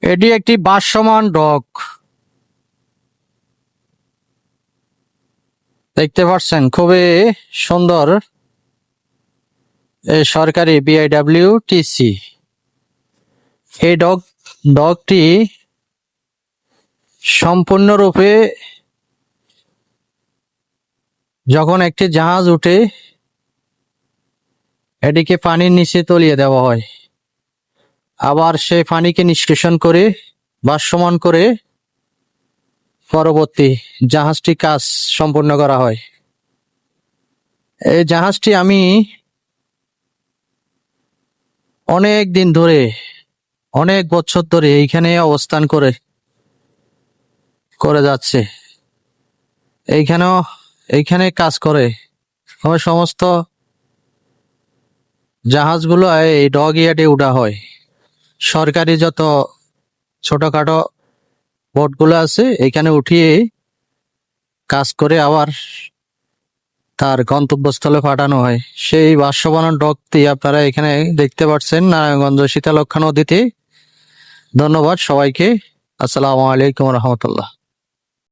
এটি একটি ভাসমান ডক। দেখতে পাচ্ছেন খুবই সুন্দর সরকারি BIWTC। এই ডকটি সম্পূর্ণরূপে যখন একটি জাহাজ উঠে এটিকে পানির নিচে তলিয়ে দেওয়া হয়, আবার সেই পানিকে নিষ্কাশন করে ভাসমান করে পরবর্তী জাহাজটি কাজ সম্পূর্ণ করা হয়। এই জাহাজটি আমি অনেক দিন ধরে, অনেক বছর ধরে এইখানে অবস্থান করে যাচ্ছে। এইখানে কাজ করে সমস্ত জাহাজগুলো এই ডক ইয়ার্ডে উঠা হয়। সরকারি যত ছোটখাটো বোটগুলো আছে এখানে উঠিয়ে কাজ করে আবার তার গন্তব্যস্থলে পাঠানো হয়। সেই ভাসমান ডকটি আপনারা এখানে দেখতে পাচ্ছেন নারায়ণগঞ্জ শীতলক্ষ্যা নদীতে। ধন্যবাদ সবাইকে। আসসালামু আলাইকুম রহমতুল্লাহ।